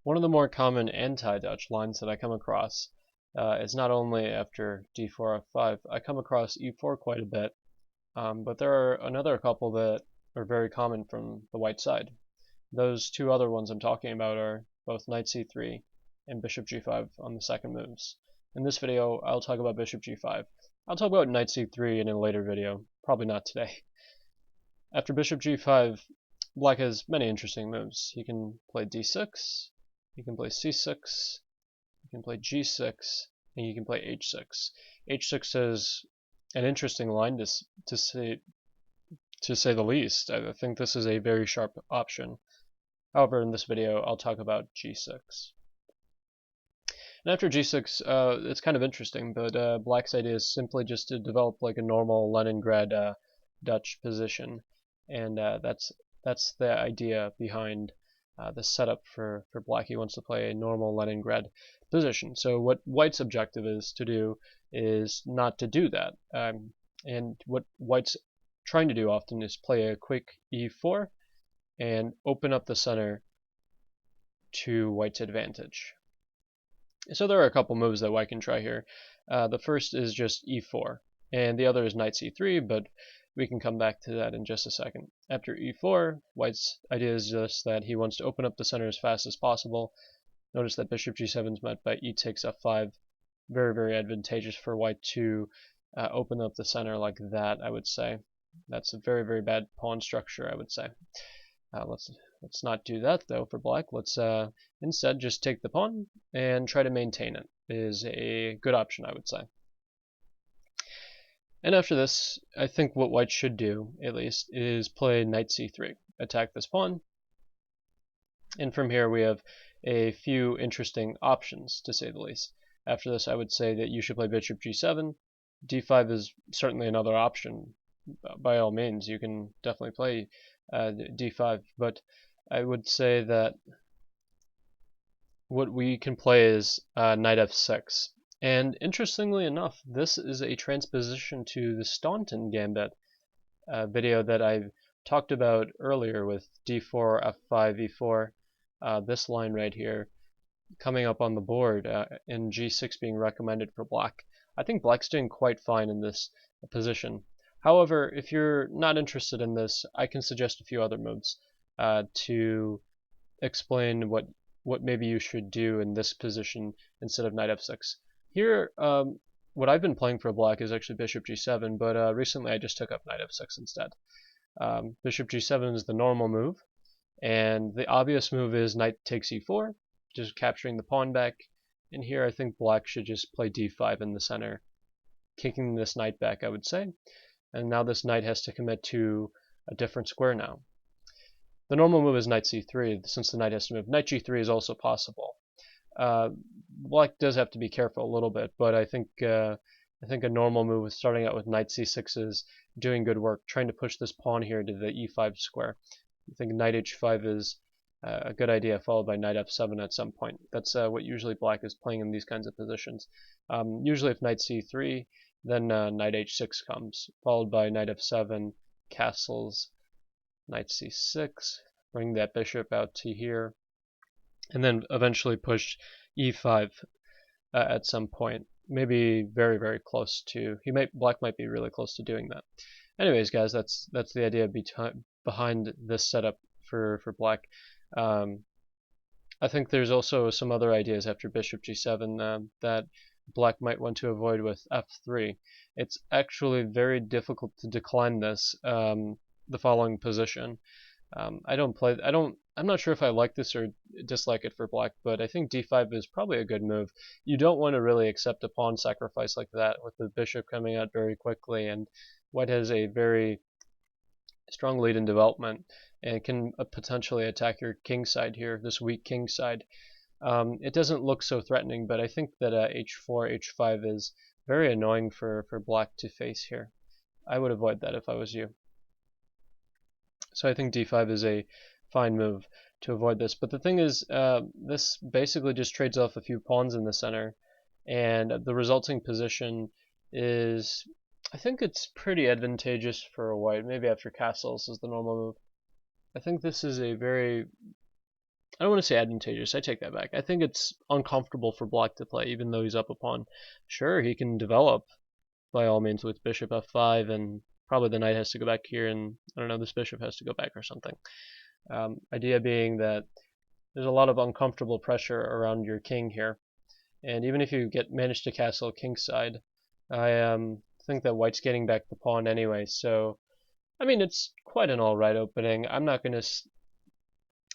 One of the more common anti-Dutch lines that I come across is not only after d4, f5. I come across e4 quite a bit, but there are another couple that are very common from the white side. Those two other ones I'm talking about are both knight c3 and bishop g5 on the second moves. In this video, I'll talk about bishop g5. I'll talk about knight c3 in a later video, probably not today. After bishop g5, black has many interesting moves. He can play d6, he can play c6, he can play g6, and he can play h6. h6 is an interesting line to say the least. I think this is a very sharp option. However, in this video, I'll talk about g6. And after g6, it's kind of interesting, but black's idea is simply just to develop like a normal Leningrad Dutch position, and that's the idea behind the setup for black. He wants to play a normal Leningrad position. So what white's objective is to do is not to do that, and what white's trying to do often is play a quick e4 and open up the center to white's advantage. So there are a couple moves that white can try here. The first is just e4, and the other is knight c3, but we can come back to that in just a second. After e4, white's idea is just that he wants to open up the center as fast as possible. Notice that bishop g7 is met by e takes f5. Very, very advantageous for white to open up the center like that, I would say. That's a very, very bad pawn structure, I would say. Let's not do that though for black. Let's instead just take the pawn and try to maintain it. Is a good option, I would say. And after this, I think what white should do, at least, is play knight c3, attack this pawn, and from here we have a few interesting options, to say the least. After this, I would say that you should play bishop g7. d5 is certainly another option. By all means, you can definitely play d5, but I would say that what we can play is knight f6. And interestingly enough, this is a transposition to the Staunton gambit video that I talked about earlier with d4, f5, e4, this line right here coming up on the board, and g6 being recommended for black. I think black's doing quite fine in this position. However, if you're not interested in this, I can suggest a few other moves to explain what maybe you should do in this position instead of knight f6. Here, what I've been playing for black is actually bishop g7, but recently I just took up knight f6 instead. Bishop g7 is the normal move, and the obvious move is knight takes e4, just capturing the pawn back. And here I think black should just play d5 in the center, kicking this knight back, I would say. And now this knight has to commit to a different square now. The normal move is knight c3, since the knight has to move. Knight g3 is also possible. Black does have to be careful a little bit, but I think a normal move is starting out with knight c6 is doing good work, trying to push this pawn here to the e5 square. I think knight h5 is a good idea, followed by knight f7 at some point. That's what usually black is playing in these kinds of positions. Usually if knight c3, then knight h6 comes, followed by knight f7, castles, knight c6, bring that bishop out to here, and then eventually push e5 at some point. Maybe very, very close to. Black might be really close to doing that. Anyways, guys, that's the idea behind this setup for black. I think there's also some other ideas after bishop g7 that black might want to avoid with f3. It's actually very difficult to decline this, the following position. I'm not sure if I like this or dislike it for black, but I think d5 is probably a good move. You don't want to really accept a pawn sacrifice like that with the bishop coming out very quickly, and white has a very strong lead in development and can potentially attack your king side here, this weak king side. It doesn't look so threatening, but I think that h4, h5 is very annoying for black to face here. I would avoid that if I was you. So I think d5 is a fine move to avoid this. But the thing is, this basically just trades off a few pawns in the center, and the resulting position is, I think it's pretty advantageous for white. Maybe after castles is the normal move. I think this is a very I don't want to say advantageous, I take that back. I think it's uncomfortable for black to play, even though he's up a pawn. Sure, he can develop, by all means, with bishop f5, and probably the knight has to go back here, and I don't know, this bishop has to go back or something. Idea being that there's a lot of uncomfortable pressure around your king here, and even if you manage to castle kingside, I think that white's getting back the pawn anyway. So I mean, it's quite an alright opening. I'm not gonna say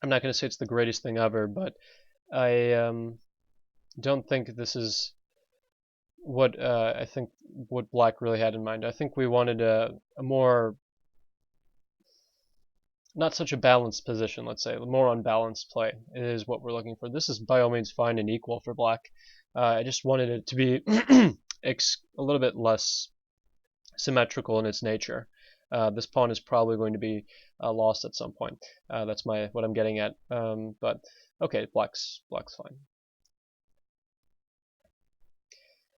it's the greatest thing ever, but I don't think this is what I think what black really had in mind. I think we wanted a more, not such a balanced position, let's say, a more unbalanced play is what we're looking for. This is by all means fine and equal for black. I just wanted it to be a little bit less symmetrical in its nature. This pawn is probably going to be lost at some point. That's what I'm getting at. But okay, black's fine.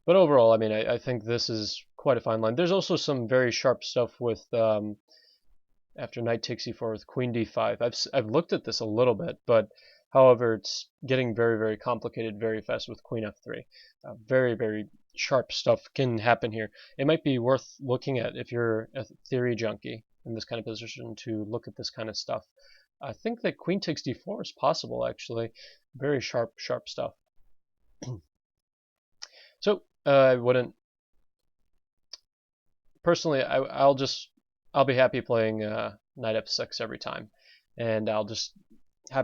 But overall, I mean, I think this is quite a fine line. There's also some very sharp stuff with after knight takes e4 with queen d5. I've looked at this a little bit, but however, it's getting very, very complicated very fast with queen f3. Very, very sharp stuff can happen here. It might be worth looking at if you're a theory junkie in this kind of position to look at this kind of stuff. I think that queen takes d4 is possible, actually. Very sharp stuff. So I wouldn't personally. I'll be happy playing knight f6 every time, and I'll just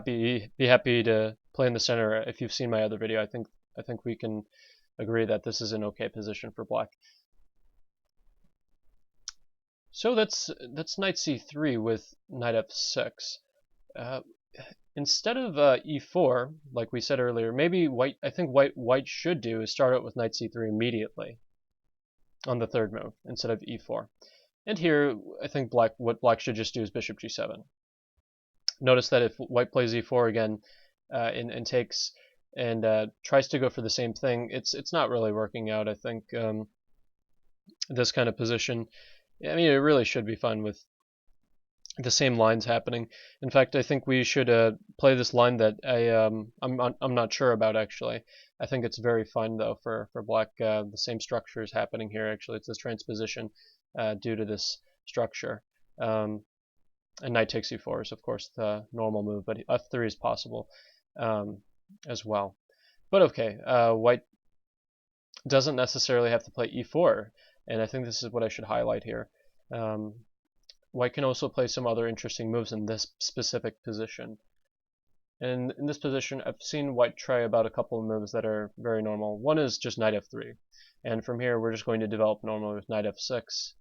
be happy to play in the center. If you've seen my other video, I think we can agree that this is an okay position for black. So that's knight c3 with knight f6. Instead of e4, like we said earlier, maybe I think white should do is start out with knight c3 immediately on the third move instead of e4. And here, I think what black should just do is bishop g7. Notice that if white plays e4 again and takes and tries to go for the same thing, it's not really working out. I think this kind of position, I mean, it really should be fun with the same lines happening. In fact, I think we should play this line that I'm not sure about actually. I think it's very fine though for black. The same structure is happening here. Actually, it's this transposition due to this structure. And knight takes e4 is of course the normal move, but f3 is possible as well. But okay, white doesn't necessarily have to play e4, and I think this is what I should highlight here. White can also play some other interesting moves in this specific position. And in this position, I've seen white try about a couple of moves that are very normal. One is just knight f3, and from here we're just going to develop normally with knight f6,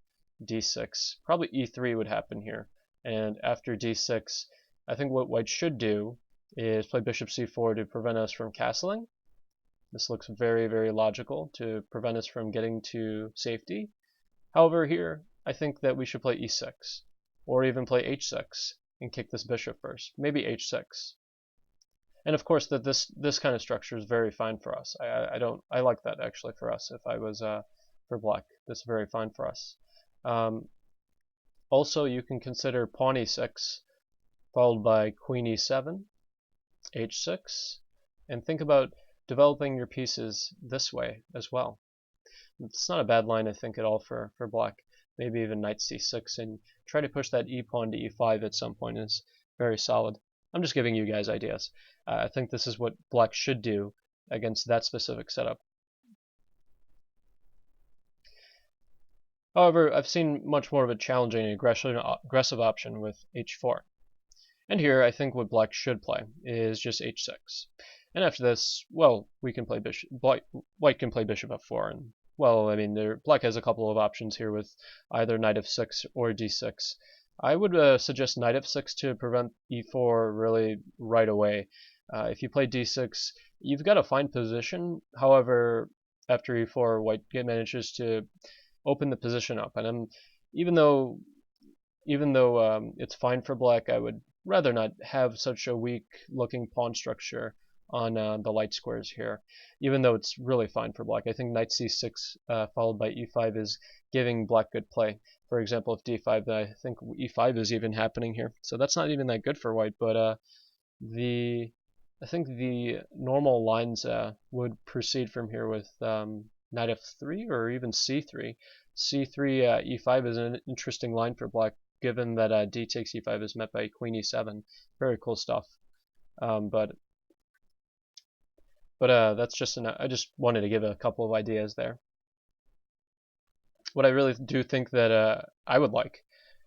d6. Probably e3 would happen here. And after d6, I think what white should do is play bishop c4 to prevent us from castling. This looks very, very logical to prevent us from getting to safety. However, here, I think that we should play e6, or even play h6 and kick this bishop first. Maybe h6. And of course, that this kind of structure is very fine for us. I like that actually for us. If I was for black, this is very fine for us. Also, you can consider pawn e6, followed by queen e7, h6, and think about developing your pieces this way as well. It's not a bad line, I think, at all for black. Maybe even knight c6 and try to push that e pawn to e5 at some point is very solid. I'm just giving you guys ideas. I think this is what black should do against that specific setup. However, I've seen much more of a challenging and aggressive option with h4. And here, I think what black should play is just h6. And after this, well, we can play white can play bishop f4, and well, I mean, black has a couple of options here with either knight f6 or d6. I would suggest knight f6 to prevent e4 really right away. If you play d6, you've got a fine position. However, after e4, white manages to open the position up, and even though it's fine for black, I would rather not have such a weak looking pawn structure on the light squares here, even though it's really fine for black. I think knight c6 followed by e5 is giving black good play. For example, if d5, then I think e5 is even happening here. So that's not even that good for white, but the I think the normal lines would proceed from here with knight f3 or even c3. c3 e5 is an interesting line for black, given that d takes e5 is met by queen e7. Very cool stuff. But that's just I just wanted to give a couple of ideas there. What I really do think that I would like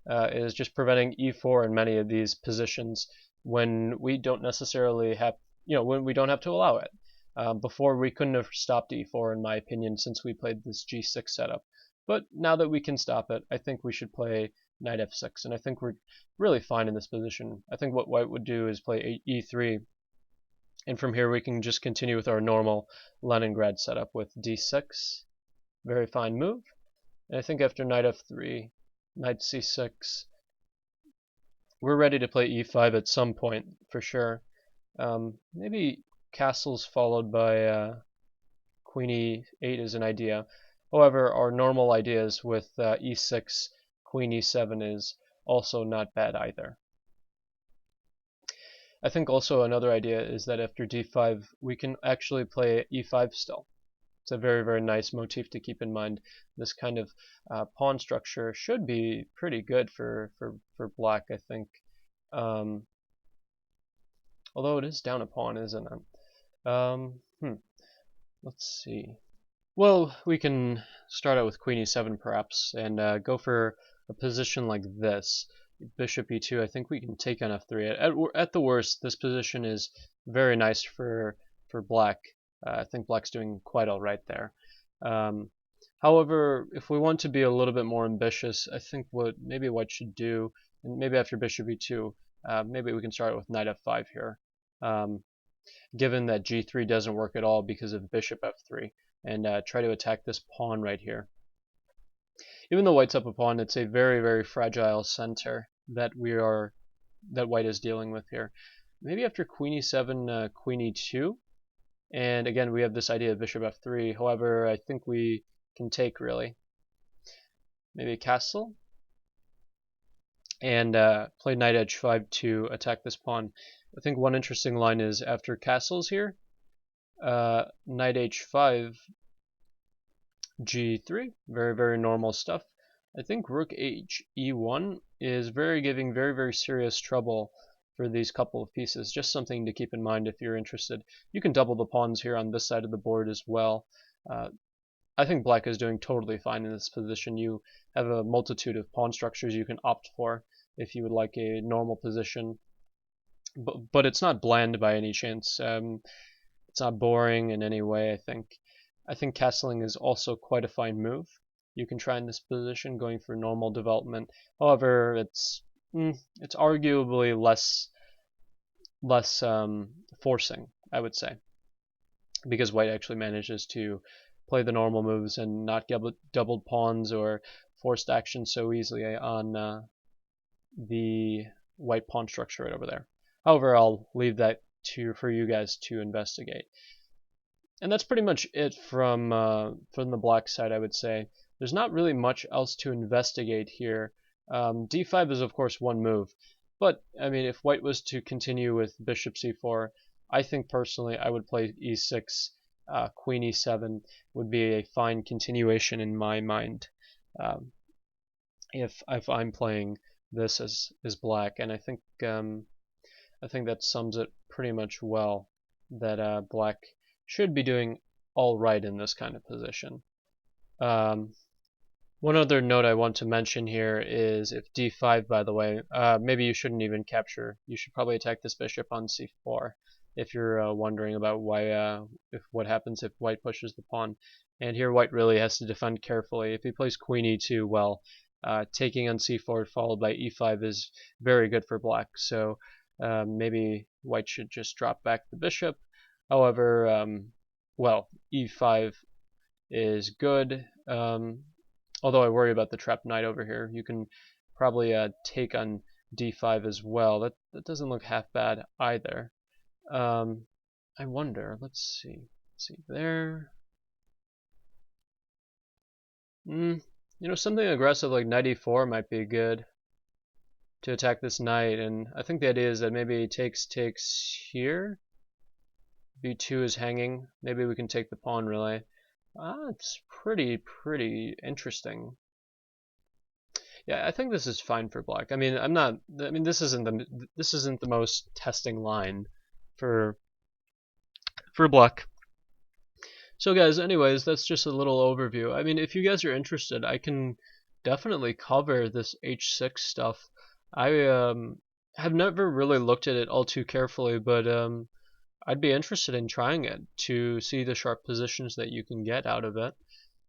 is just preventing e4 in many of these positions when we don't necessarily have, when we don't have to allow it. Before we couldn't have stopped e4 in my opinion, since we played this g6 setup. But now that we can stop it, I think we should play knight f6, and I think we're really fine in this position. I think what white would do is play e3, and from here we can just continue with our normal Leningrad setup with d6. Very fine move. And I think after knight f3, knight c6, we're ready to play e5 at some point for sure. Maybe castles followed by queen e8 is an idea. However, our normal ideas with e6, queen e7 is also not bad either. I think also another idea is that after d5 we can actually play e5 still. It's a very, very nice motif to keep in mind. This kind of pawn structure should be pretty good for black, I think. Although it is down a pawn, isn't it? Let's see. Well, we can start out with queen e7 perhaps, and go for a position like this. Bishop e2, I think we can take on f3. At the worst, this position is very nice for black. I think black's doing quite all right there. However, if we want to be a little bit more ambitious, I think what maybe white should do, and maybe after bishop e2, maybe we can start with knight f5 here. Given that g3 doesn't work at all because of bishop f3, and try to attack this pawn right here. Even though white's up a pawn, it's a very, very fragile center that white is dealing with here. Maybe after queen e7, queen e2. And again, we have this idea of bishop f3. However, I think we can take, really. Maybe castle. And play knight h5 to attack this pawn. I think one interesting line is after castles here, knight h5, g3. Very, very normal stuff. I think rook h e1 is giving very, very serious trouble for these couple of pieces. Just something to keep in mind if you're interested. You can double the pawns here on this side of the board as well. I think black is doing totally fine in this position. You have a multitude of pawn structures you can opt for if you would like a normal position. But it's not bland by any chance. It's not boring in any way, I think. I think castling is also quite a fine move. You can try in this position going for normal development. However, it's arguably less forcing, I would say, because white actually manages to play the normal moves and not get doubled pawns or forced action so easily on the white pawn structure right over there. However, I'll leave that for you guys to investigate. And that's pretty much it from the black side, I would say. There's not really much else to investigate here. d5 is of course one move, but I mean, if white was to continue with bishop c4, I think personally I would play e6, queen e7 would be a fine continuation in my mind. If I'm playing this as black, and I think that sums it pretty much well. That black should be doing all right in this kind of position. One other note I want to mention here is if d5, by the way, maybe you shouldn't even capture. You should probably attack this bishop on c4 if you're wondering about what happens if white pushes the pawn. And here white really has to defend carefully. If he plays queen e2, well, taking on c4 followed by e5 is very good for black. So maybe white should just drop back the bishop. However, well, e5 is good. Although I worry about the trapped knight over here. You can probably take on d5 as well. That doesn't look half bad either. I wonder. Let's see. There. Something aggressive like knight e4 might be good to attack this knight. And I think the idea is that maybe he takes here. b2 is hanging. Maybe we can take the pawn relay. It's pretty interesting. Yeah, I think this is fine for black. I mean, this isn't the most testing line for black. So guys, anyways, that's just a little overview. I mean, if you guys are interested, I can definitely cover this h6 stuff. I have never really looked at it all too carefully, but I'd be interested in trying it to see the sharp positions that you can get out of it.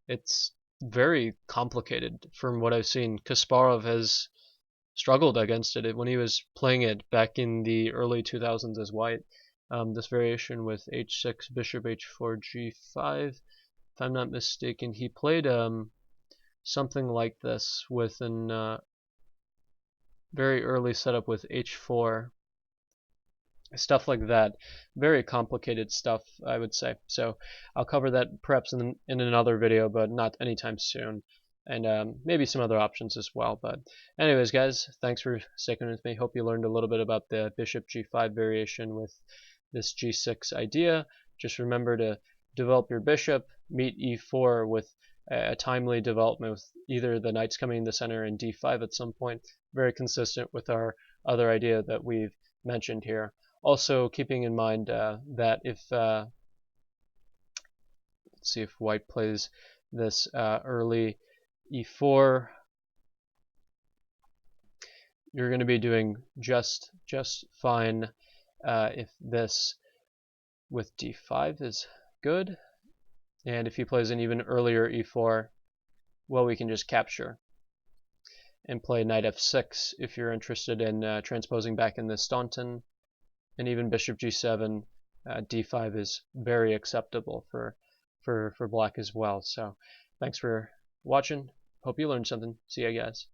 It's very complicated from what I've seen. Kasparov has struggled against it when he was playing it back in the early 2000s as white. This variation with h6, bishop h4, g5, if I'm not mistaken, he played something like this with an very early setup with h4. Stuff like that. Very complicated stuff, I would say. So I'll cover that perhaps in another video, but not anytime soon. And maybe some other options as well. But anyways, guys, thanks for sticking with me. Hope you learned a little bit about the bishop g5 variation with this g6 idea. Just remember to develop your bishop, meet e4 with a timely development with either the knights coming in the center and d5 at some point. Very consistent with our other idea that we've mentioned here. Also keeping in mind that if let's see if white plays this early e4, you're going to be doing just fine. If this with d5 is good, and if he plays an even earlier e4, well, we can just capture and play knight f6 if you're interested in transposing back in the Staunton. And even bishop g7, d5 is very acceptable for black as well. So thanks for watching. Hope you learned something. See ya, guys.